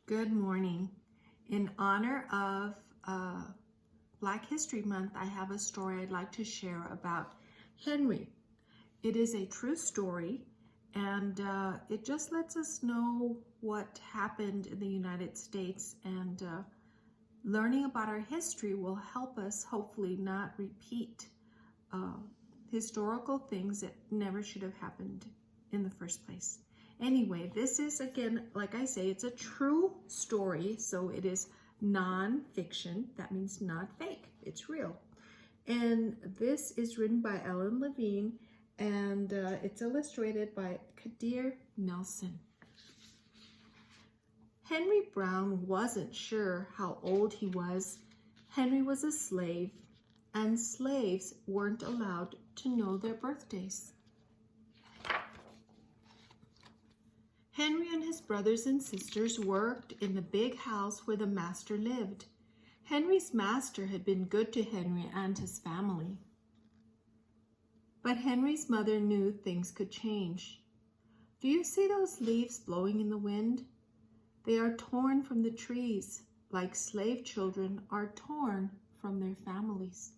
Good morning. In honor of Black History Month, I have a story I'd like to share about Henry. It is a true story, and it just lets us know what happened in the United States, and learning about our history will help us hopefully not repeat historical things that never should have happened in the first place. Anyway, this is, again, like I say, it's a true story, so it is non-fiction. That means not fake. It's real. And this is written by Levine, and it's illustrated by Kadir Nelson. Henry Brown wasn't sure how old he was. Henry was a slave, and slaves weren't allowed to know their birthdays. Henry and his brothers and sisters worked in the big house where the master lived. Henry's master had been good to Henry and his family. But Henry's mother knew things could change. Do you see those leaves blowing in the wind? They are torn from the trees, like slave children are torn from their families.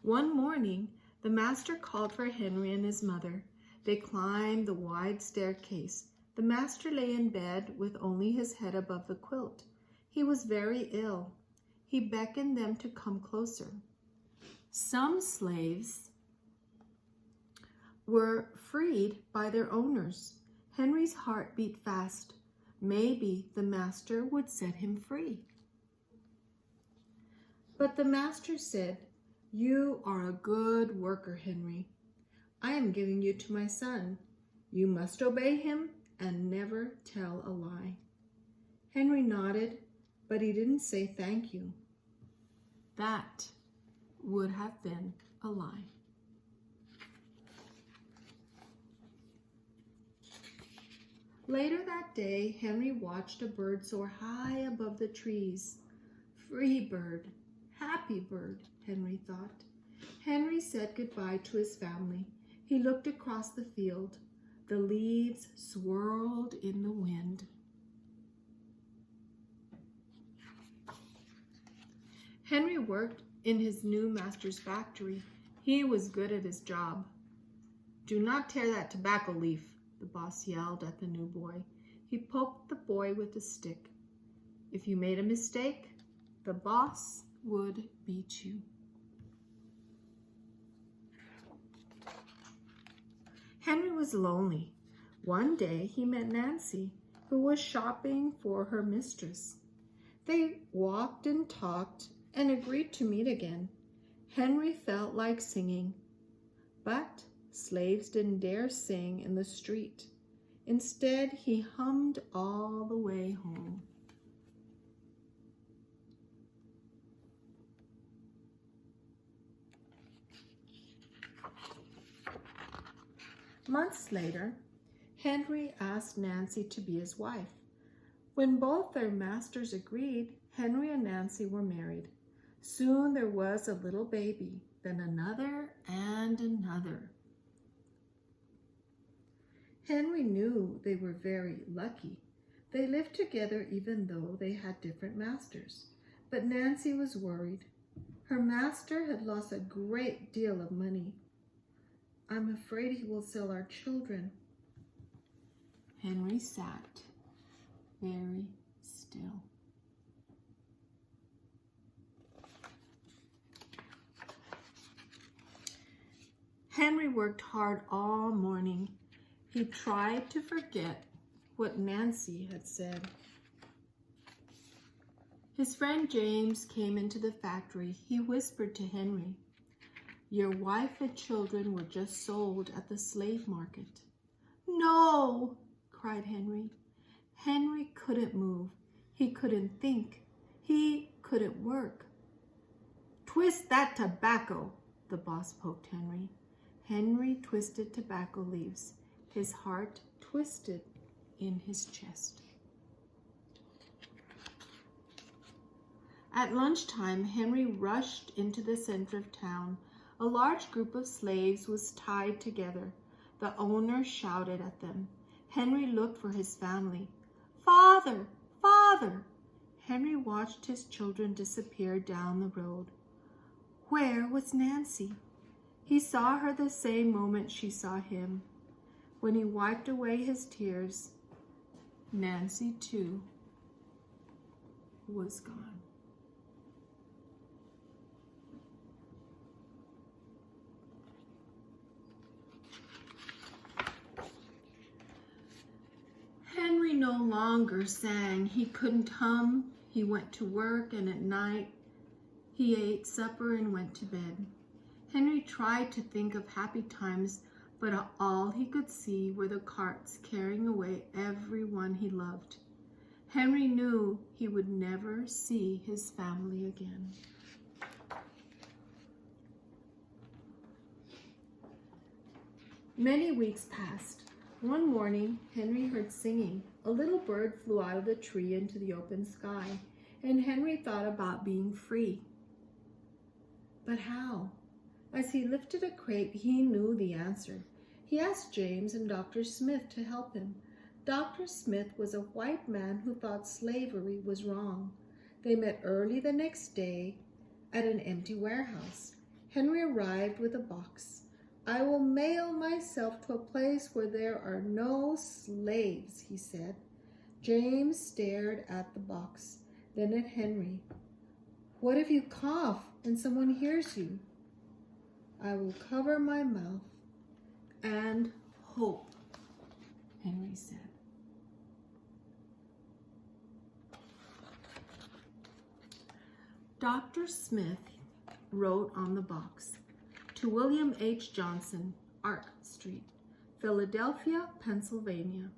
One morning, the master called for Henry and his mother. They climbed the wide staircase. The master lay in bed with only his head above the quilt. He was very ill. He beckoned them to come closer. Some slaves were freed by their owners. Henry's heart beat fast. Maybe the master would set him free. But the master said, "You are a good worker, Henry. I am giving you to my son. You must obey him and never tell a lie." Henry nodded, but he didn't say thank you. That would have been a lie. Later that day, Henry watched a bird soar high above the trees. Free bird, happy bird, Henry thought. Henry said goodbye to his family. He looked across the field. The leaves swirled in the wind. Henry worked in his new master's factory. He was good at his job. "Do not tear that tobacco leaf," the boss yelled at the new boy. He poked the boy with a stick. If you made a mistake, the boss would beat you. Henry was lonely. One day he met Nancy, who was shopping for her mistress. They walked and talked and agreed to meet again. Henry felt like singing, but slaves didn't dare sing in the street. Instead, he hummed all the way home. Months later, Henry asked Nancy to be his wife. When both their masters agreed, Henry and Nancy were married. Soon there was a little baby, then another and another. Henry knew they were very lucky. They lived together even though they had different masters. But Nancy was worried. Her master had lost a great deal of money. "I'm afraid he will sell our children." Henry sat very still. Henry worked hard all morning. He tried to forget what Nancy had said. His friend James came into the factory. He whispered to Henry, "Your wife and children were just sold at the slave market." "No!" cried Henry. Henry couldn't move. He couldn't think. He couldn't work. "Twist that tobacco," the boss poked Henry. Henry twisted tobacco leaves. His heart twisted in his chest. At lunchtime, Henry rushed into the center of town. A large group of slaves was tied together. The owner shouted at them. Henry looked for his family. "Father! Father!" Henry watched his children disappear down the road. Where was Nancy? He saw her the same moment she saw him. When he wiped away his tears, Nancy too was gone. Henry no longer sang. He couldn't hum. He went to work, and at night he ate supper and went to bed. Henry tried to think of happy times, but all he could see were the carts carrying away everyone he loved. Henry knew he would never see his family again. Many weeks passed. One morning, Henry heard singing. A little bird flew out of the tree into the open sky, and Henry thought about being free. But how? As he lifted a crate, he knew the answer. He asked James and Dr. Smith to help him. Dr. Smith was a white man who thought slavery was wrong. They met early the next day at an empty warehouse. Henry arrived with a box. "I will mail myself to a place where there are no slaves," he said. James stared at the box, then at Henry. "What if you cough and someone hears you?" "I will cover my mouth and hope," Henry said. Dr. Smith wrote on the box, "To William H. Johnson, Ark Street, Philadelphia, Pennsylvania."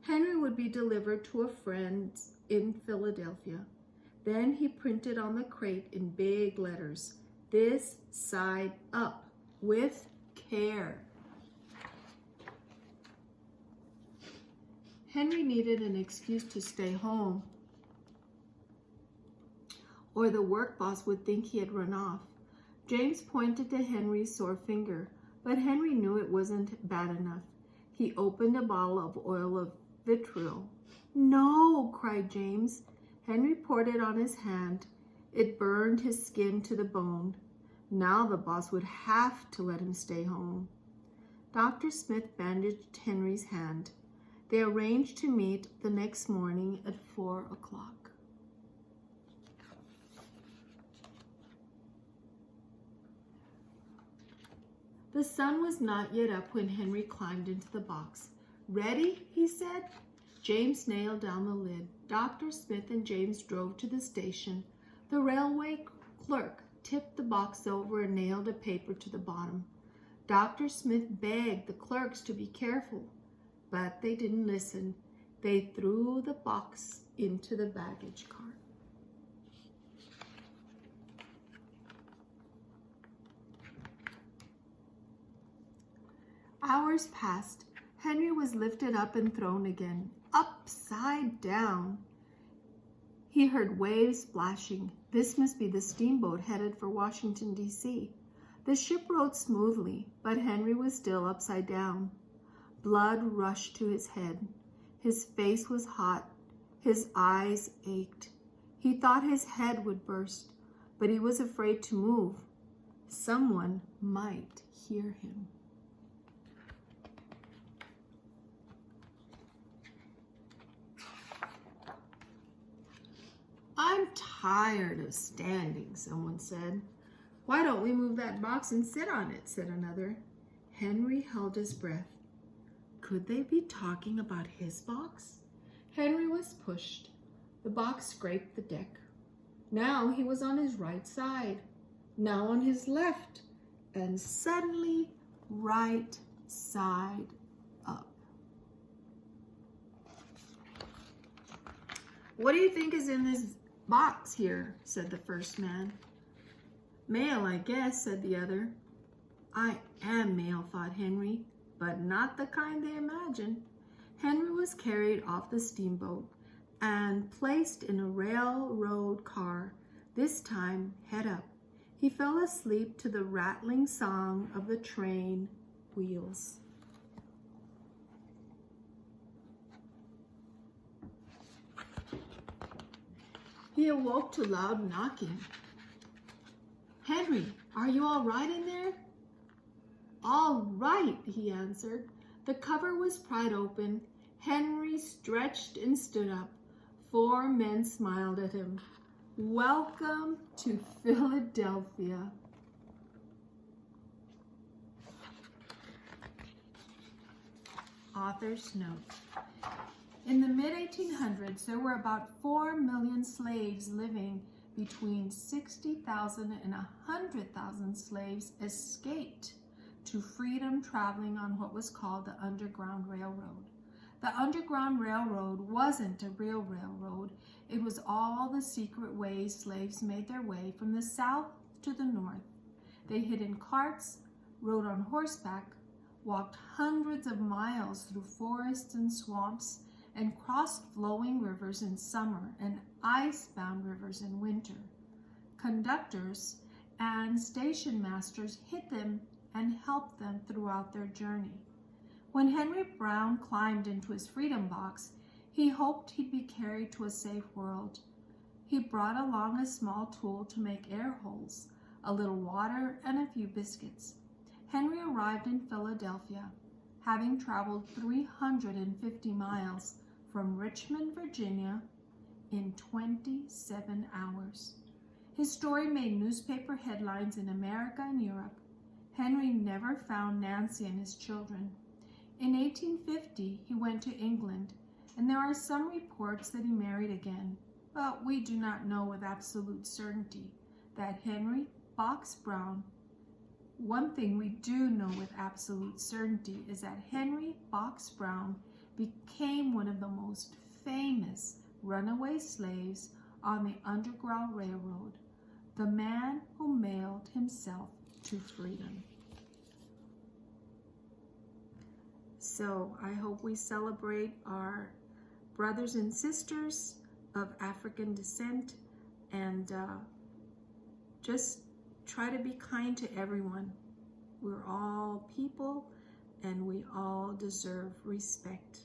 Henry would be delivered to a friend in Philadelphia. Then he printed on the crate in big letters, "This side up, with care." Henry needed an excuse to stay home, or the work boss would think he had run off. James pointed to Henry's sore finger, but Henry knew it wasn't bad enough. He opened a bottle of oil of vitriol. "No!" cried James. Henry poured it on his hand. It burned his skin to the bone. Now the boss would have to let him stay home. Dr. Smith bandaged Henry's hand. They arranged to meet the next morning at 4 o'clock. The sun was not yet up when Henry climbed into the box. "Ready?" he said. James nailed down the lid. Dr. Smith and James drove to the station. The railway clerk tipped the box over and nailed a paper to the bottom. Dr. Smith begged the clerks to be careful, but they didn't listen. They threw the box into the baggage cart. Hours passed. Henry was lifted up and thrown again, upside down. He heard waves splashing. This must be the steamboat headed for Washington, D.C. The ship rode smoothly, but Henry was still upside down. Blood rushed to his head. His face was hot. His eyes ached. He thought his head would burst, but he was afraid to move. Someone might hear him. "I'm tired of standing," someone said. "Why don't we move that box and sit on it?" said another. Henry held his breath. Could they be talking about his box? Henry was pushed. The box scraped the deck. Now he was on his right side, now on his left, and suddenly right side up. "What do you think is in this box here?" said the first man. "Mail, I guess," said the other. "I am mail," thought Henry, but not the kind they imagine. Henry was carried off the steamboat and placed in a railroad car, this time head up. He fell asleep to the rattling song of the train wheels. He awoke to loud knocking. "Henry, are you all right in there?" "All right," he answered. The cover was pried open. Henry stretched and stood up. 4 men smiled at him. "Welcome to Philadelphia." Author's note. In the mid-1800s, there were about 4 million slaves living. Between 60,000 and 100,000 slaves escaped to freedom traveling on what was called the Underground Railroad. The Underground Railroad wasn't a real railroad. It was all the secret ways slaves made their way from the south to the north. They hid in carts, rode on horseback, walked hundreds of miles through forests and swamps, and crossed flowing rivers in summer and ice-bound rivers in winter. Conductors and station masters hid them and helped them throughout their journey. When Henry Brown climbed into his freedom box, he hoped he'd be carried to a safe world. He brought along a small tool to make air holes, a little water, and a few biscuits. Henry arrived in Philadelphia, having traveled 350 miles from Richmond, Virginia, in 27 hours. His story made newspaper headlines in America and Europe. Henry never found Nancy and his children. In 1850, he went to England, and there are some reports that he married again, but we do not know with absolute certainty that Henry Box Brown. One thing we do know with absolute certainty is that Henry Box Brown became one of the most famous runaway slaves on the Underground Railroad, the man who mailed himself to freedom. So I hope we celebrate our brothers and sisters of African descent and just try to be kind to everyone. We're all people and we all deserve respect.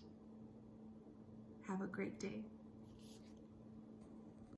Have a great day.